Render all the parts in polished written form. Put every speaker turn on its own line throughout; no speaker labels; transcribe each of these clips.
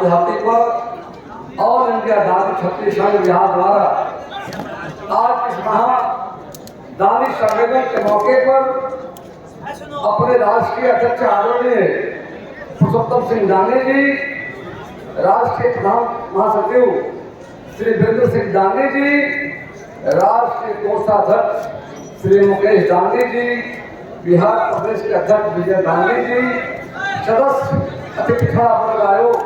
धरती पर all India दानी छत्तीस संघ बिहार द्वारा आज इस महा दानी सम्मेलन के मौके पर अपने राष्ट्रीय अध्यक्ष आदरणीय पुरुषोत्तम सिंह दानी जी, राष्ट्रीय प्रधान महासचिव श्री वीरेंद्र सिंह दानी जी, राष्ट्रीय कोषाध्यक्ष श्री मुकेश दानी जी, बिहार प्रदेश के अध्यक्ष विजय दानी जी, सदस्य अति पिछड़ा वर्ग आयोग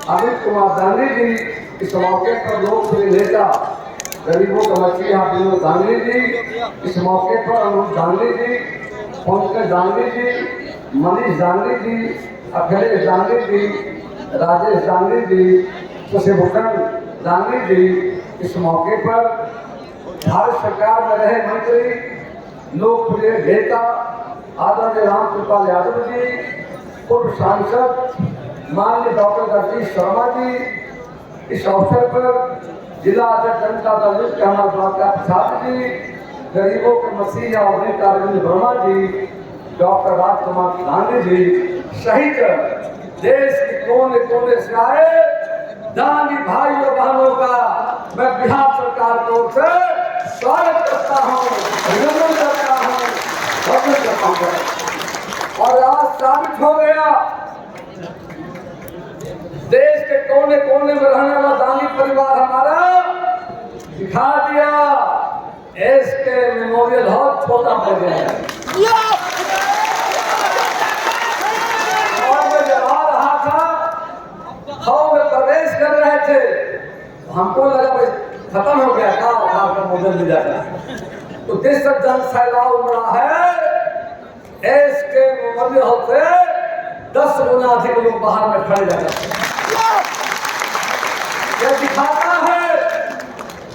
अमित कुमार दानी जी, इस मौके पर लोकप्रिय नेता गरीबों का मसीहा विनोद दानी जी, इस मौके पर अनूप दानी जी, पंकज दानी जी, मनीष दानी जी, अखिलेश दानी जी, राजेश दानी जी, शशिभूषण दानी जी, इस मौके पर भारत सरकार में रहे मंत्री लोकप्रिय नेता आदरणीय रामकृपाल यादव जी, पूर्व सांसद माननीय डॉक्टर जगदीश शर्मा जी, इस अवसर पर जिला अध्यक्ष जनता दल के हमारे द्वारका प्रसाद जी, गरीबों के मसीहा और नेता अरविंद वर्मा जी, डॉक्टर राजकुमार गांधी जी सहित देश के कोने कोने से आए दानी भाइयों बहनों का मैं बिहार सरकार की ओर से स्वागत करता हूँ, अभिनंदन करता हूँ, वंदन करता हूँ। और आज साबित हो गया देश के कोने कोने में रहने वाला दानी परिवार हमारा दिखा दिया इसके मेमोरियल हॉल छोटा पड़ गया है। और मैं जब आ रहा था हॉल में प्रवेश कर रहे थे, हमको लगा भाई खत्म हो गया था का मॉडल मिल जाता है, तो जिस जन सैलाब उमड़ा है इसके मेमोरियल हॉल से 10 गुना अधिक लोग बाहर में खड़े जाते हैं। यह दिखाता है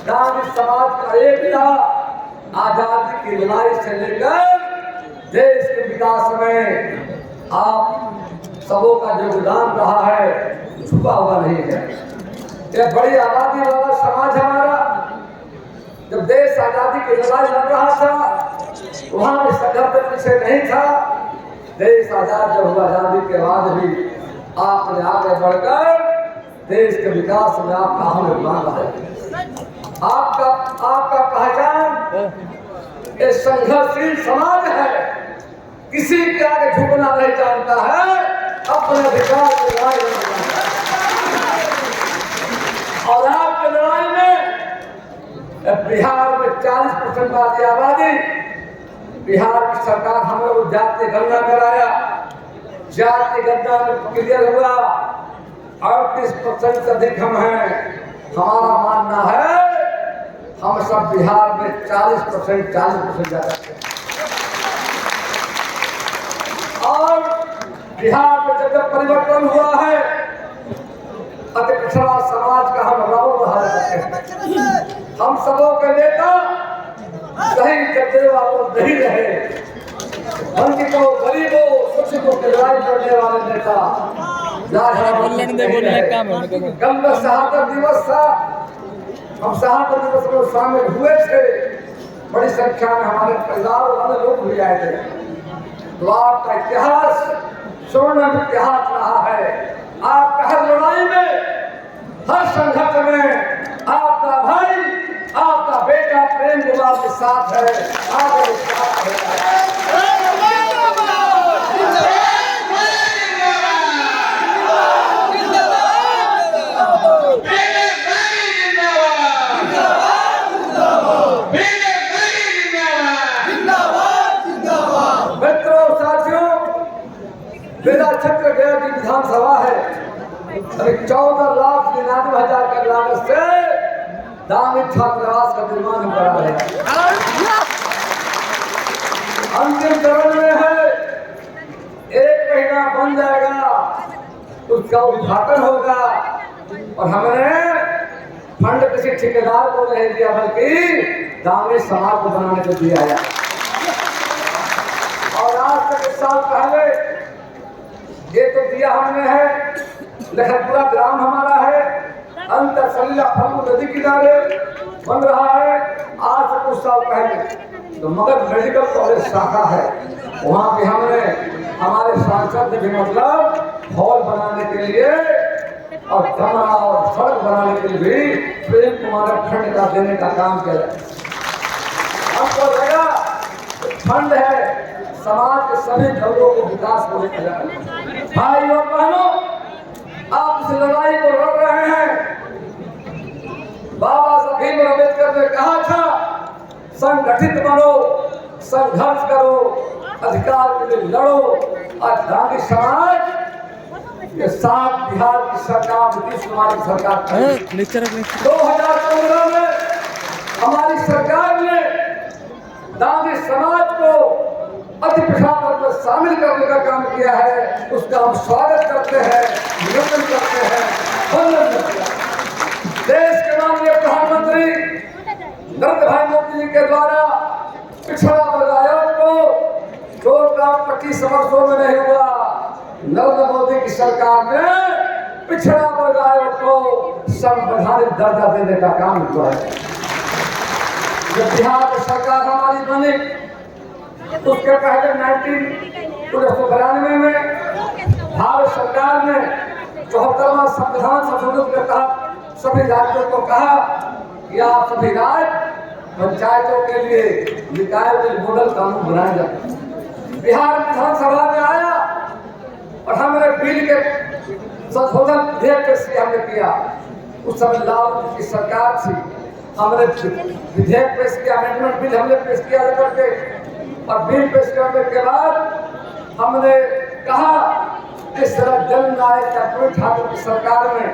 दानी समाज का एकता आजादी की लड़ाई से लेकर देश के विकास में आप सबों का योगदान रहा है, छुपा हुआ नहीं है। यह बड़ी आबादी वाला समाज हमारा जब देश आजादी की लड़ाई लड़ रहा था वहां में संघर्ष पीछे नहीं था। देश आजाद जब हुआ, आजादी के बाद भी आपने आगे बढ़कर देश के विकास में आपका अहम योगदान है। आपका पहचान एक संघर्षशील समाज है, किसी के आगे झुकना नहीं जानता है, अपने अधिकार की लड़ाई लड़ना है। और आपकी लड़ाई में बिहार में 40% वाली आबादी, बिहार की सरकार हम लोग जातीय गणना कराया, जातीय गणना में क्लियर हुआ 38% से अधिक हम हैं। हमारा मानना है हम सब बिहार में 40% ज्यादा हैं। और बिहार में जब परिवर्तन हुआ है अति पिछड़ा समाज का हम राव बहाल करते हैं। हम सबों के नेता सही करने वालों नहीं रहे, वंचितों गरीबों शोषितों की लड़ाई लड़ने वाले नेता। कल शहादत दिवस था, हम शहादत दिवस में शामिल हुए थे, बड़ी संख्या में हमारे परिवार वाले लोग भी आए थे। तो आपका इतिहास स्वर्णिम इतिहास रहा है। आपका हर लड़ाई में, हर संघर्ष में आपका भाई, आपका बेटा प्रेम गुलाब के साथ है, आगे साथ है। मेरा क्षेत्र गया की विधानसभा है, 14,99,000 की लागत से दानी छात्रावास का निर्माण करा है। अंतिम चरण में है, 1 महीना बन जाएगा, उसका उद्घाटन होगा। और हमने फंड किसी ठेकेदार को नहीं दिया, बल्कि दानी समाज को बनाने को दिया है। और आज तक 1 साल पहले ये तो दिया हमने है, लखनपुरा ग्राम हमारा है, अंतर सलीला फल्गु नदी किनारे बन रहा है। आज से कुछ साल पहले तो मगध मेडिकल कॉलेज शाखा है, वहाँ भी हमने हमारे सांसद ने भी मतलब हॉल बनाने के लिए और कमरा और सड़क बनाने के लिए भी प्रेम कुमार फंड का देने का काम किया जाए। हमको लगा फंड है समाज के सभी वर्गों को विकास को लेकर जाए। भाई और बहनों, आप इस लड़ाई को लड़ रहे हैं। बाबा साहब भीमराव अम्बेडकर ने कहा था, संगठित बनो, संघर्ष करो, अधिकार के लिए लड़ो। आज गांधी समाज के साथ बिहार की सरकार, नीतीश कुमार की सरकार 2015 में हमारी सरकार ने गांधी समाज को अति पिछड़ा में शामिल करने का काम किया है। उसका हम स्वागत करते हैं, अभिनंदन करते हैं, वंदन करते हैं। देश के माननीय प्रधानमंत्री नरेंद्र भाई मोदी जी के द्वारा पिछड़ा वर्ग आयोग को जो काम 25 वर्षों में नहीं हुआ, नरेंद्र मोदी की सरकार ने पिछड़ा वर्ग आयोग को संवैधानिक दर्जा देने का काम किया है। जब बिहार की सरकार हमारी बनी, उसके पहले 1992 में भारत सरकार ने 74वां संविधान संशोधन के तहत सभी राज्यों को कहा कि आप सभी राज्य पंचायतों के लिए निकाय में मॉडल कानून बनाए जाए। बिहार विधानसभा में आया और हमने बिल के संशोधन विधेयक पेश किया। उस समय लालू की सरकार थी। हमने विधेयक पेश किया, अमेंडमेंट बिल हमने पेश किया करके, और बिल पेश करने के बाद हमने कहा इस तरह जननायक कर्पूरी ठाकुर की सरकार में,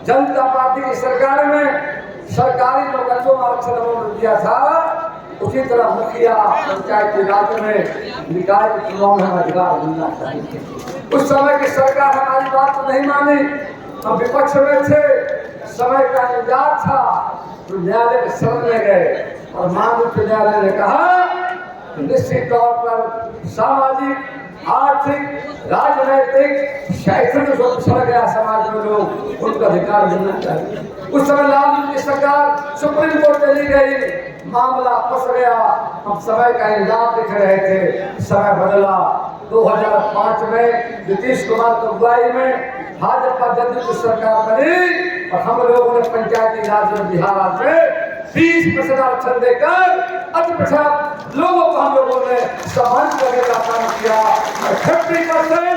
जनता पार्टी की सरकार में सरकारी नौकरियों में आरक्षण दिया था, उसी तरह मुखिया पंचायती राज में निकाय के चुनाव में अधिकार मिलना चाहिए। उस समय की सरकार हमारी बात को नहीं मानी। हम विपक्ष में थे, समय का इंतजार था, तो न्यायालय के शरण में गए और माननीय न्यायालय ने कहा कि निश्चित तौर पर सामाजिक, आर्थिक, राजनैतिक, शैक्षणिक जो पिछड़ गया समाज में लोग, उनका अधिकार मिलना चाहिए। उस समय लालू की सरकार सुप्रीम कोर्ट चली गई, मामला फंस गया। हम समय का इंतजार देख रहे थे, समय बदला। 2005 में नीतीश कुमार की अगुवाई में भाजपा जदयू की सरकार बनी और हम लोगों ने पंचायती राज में बिहार में 20% आरक्षण देकर अति पिछड़ा लोगों को हम लोगों ने सम्मानित करने का काम किया। 30%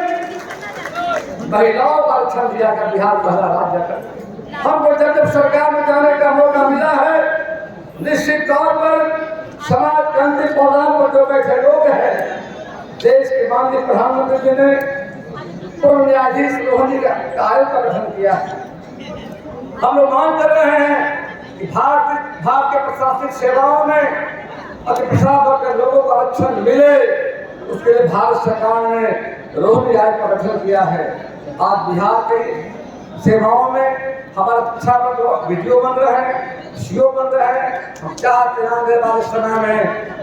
महिलाओं को आरक्षण दिया कर बिहार पहला राज्य कर। हमको जब सरकार में जाने का मौका मिला है, निश्चित तौर पर समाज के अंतिम पौधान पर जो बैठे लोग हैं, देश के माननीय प्रधानमंत्री जी ने पूर्व न्यायाधीश लोहनी का आयोग का गठन किया है। हम लोग मांग कर रहे हैं कि भारत के प्रशासनिक सेवाओं में अति पिछड़ा वर्ग के लोगों को आरक्षण मिले, उसके लिए भारत सरकार ने रोहिणी आयोग का गठन किया है। आज बिहार के सेवाओं में हमारा अच्छा वीडियो बन रहे हैं, सीओ बन रहे हैं। हम चाहते हैं आने वाले समय में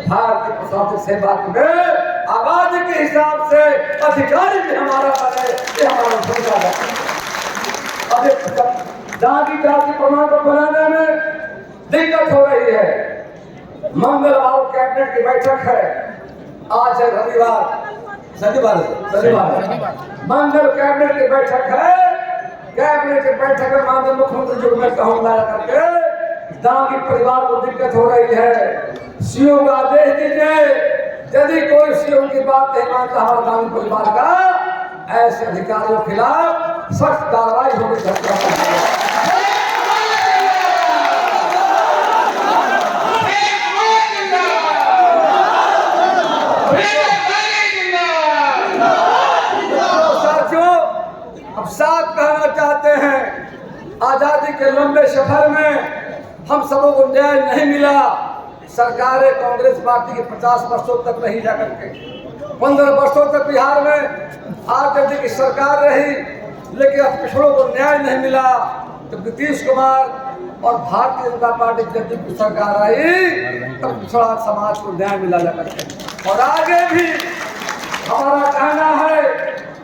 भारत की प्रशासनिक सेवा में आबादी के हिसाब से अधिकारी भी हमारा बने, ये हमारा भूमिका है। जाति जाति प्रमाण पत्र बनाने में दिक्कत हो रही है। मंगलवार कैबिनेट की बैठक है, आज है शनिवार मंगल कैबिनेट की बैठक है। कैबिनेट की बैठक में माननीय मुख्यमंत्री जी मैं कहूँगा करके दांगी परिवार को दिक्कत हो रही है, सीओ का आदेश दीजिए। यदि कोई सीओ की बात नहीं मानता हमारे दांगी परिवार का, ऐसे अधिकारियों के खिलाफ सख्त कार्रवाई होगी। हम साफ कहना चाहते हैं, आजादी के लंबे सफर में हम सबों को न्याय नहीं मिला। सरकारें कांग्रेस पार्टी के 50 वर्षों तक रही जाकर के 15 वर्षों तक बिहार में आजादी की सरकार रही, लेकिन अब पिछड़ों को न्याय नहीं मिला। तो नीतीश कुमार और भारतीय जनता पार्टी जब की सरकार आई तब पिछड़ा समाज को न्याय मिला जाकर के। और आगे भी हमारा कहना है,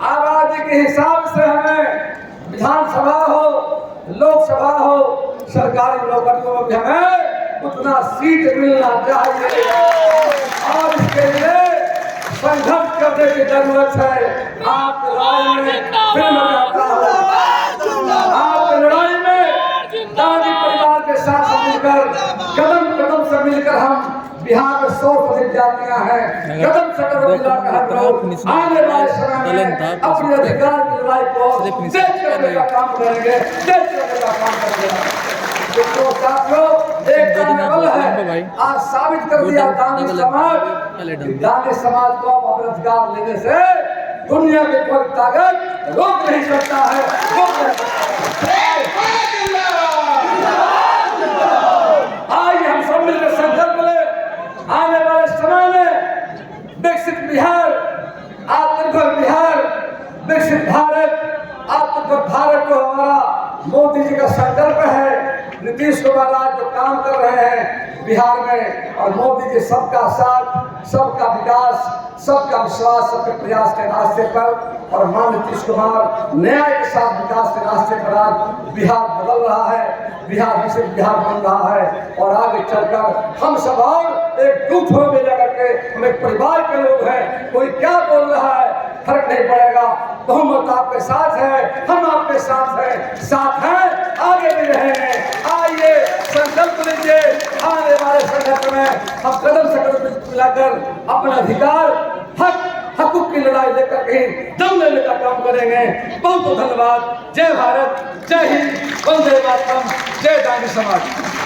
आबादी के हिसाब से हमें विधानसभा हो, लोकसभा हो, सरकारी नौकरियों में भी हमें उतना सीट मिलना चाहिए और इसके लिए संघर्ष करने की जरूरत है। आपके राय में फिर मैं कहता हूँ अगर हम बिहार में 100 से अधिक जातियां हैं, कदम से कदम मिलाकर हम लोग आने वाले समय में अपने अधिकार की लड़ाई को तेज करने का काम करेंगे, तेज करने का काम करेंगे। तो साथियों, एक काम बल है, आज साबित कर दिया दानी समाज को अपने अधिकार लेने से दुनिया की कोई ताकत रोक नहीं सकता है, रोक नहीं सकता है। आज हम सब मिलकर संकल्प ले, आने वाले समय में विकसित बिहार, आत्मनिर्भर बिहार, विकसित भारत, आत्मनिर्भर भारत को हमारा मोदी जी का संकल्प है। नीतीश कुमार आज जो काम कर रहे हैं बिहार में, और मोदी जी सबका साथ, सबका विकास, सबका विश्वास, सबके प्रयास के रास्ते पर, और मान नीतीश कुमार न्याय के साथ विकास के रास्ते पर आज बिहार बदल रहा है, बिहार विकसित बिहार बन रहा है। और आगे चलकर हम सब और एक दूध में जाकर के हम एक परिवार के लोग हैं, कोई क्या बोल रहा है फर्क नहीं पड़ेगा, बहुमत आपके साथ है, हम आपके साथ हैं, आगे भी रहेंगे। आइए संकल्प लीजिए, आने वाले संकल्प में हम कदम से कदम मिलाकर अपना अधिकार, हकूक की लड़ाई लेकर कहीं दम लेने का काम करेंगे। बहुत बहुत धन्यवाद। जय भारत, जय हिंद, वंदे मातरम, जय दानी समाज।